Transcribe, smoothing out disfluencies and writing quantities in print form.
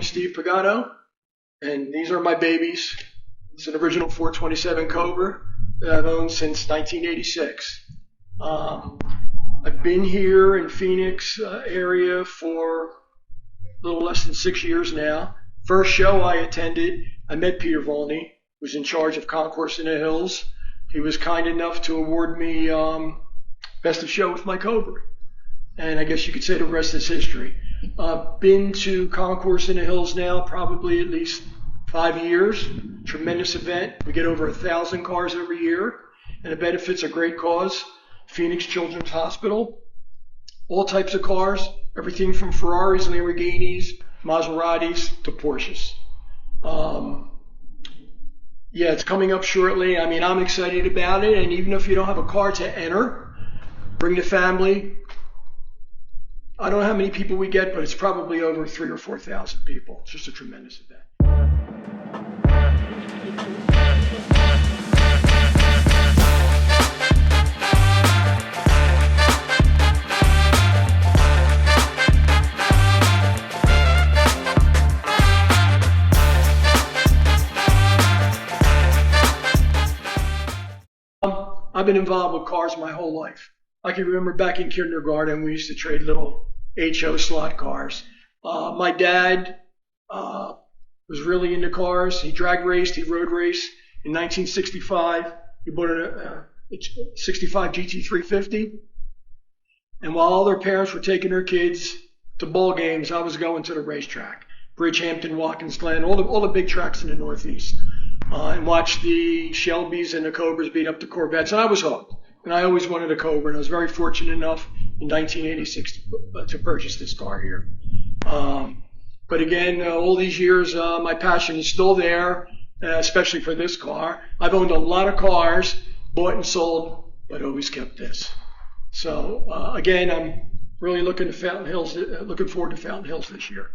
name's Steve Pagano, and these are my babies. It's an original 427 Cobra that I've owned since 1986. I've been here in Phoenix area for a little less than 6 years now. First show I attended, I met Peter Volney, who was in charge of Concours in the Hills. He was kind enough to award me Best of Show with my Cobra. And I guess you could say the rest is history. Been to Concours in the Hills now probably at least 5 years. Tremendous event. We get over 1,000 cars every year, and it benefits a great cause, Phoenix Children's Hospital. All types of cars, everything from Ferraris, Lamborghinis, Maseratis to Porsches. Yeah, it's coming up shortly. I mean, I'm excited about it, and even if you don't have a car to enter, bring the family. I don't know how many people we get, but it's probably over 3,000 or 4,000 people. It's just a tremendous event. I've been involved with cars my whole life. I can remember back in kindergarten, we used to trade little HO slot cars. My dad was really into cars. He drag raced, he road raced. In 1965, he bought a 65 GT350. And while all their parents were taking their kids to ball games, I was going to the racetrack. Bridgehampton, Watkins Glen, all the big tracks in the Northeast. And watched the Shelbys and the Cobras beat up the Corvettes. And I was hooked. And I always wanted a Cobra, and I was very fortunate enough in 1986 to purchase this car here. But again, all these years, my passion is still there, especially for this car. I've owned a lot of cars, bought and sold, but always kept this. So again, I'm really looking forward to Fountain Hills this year.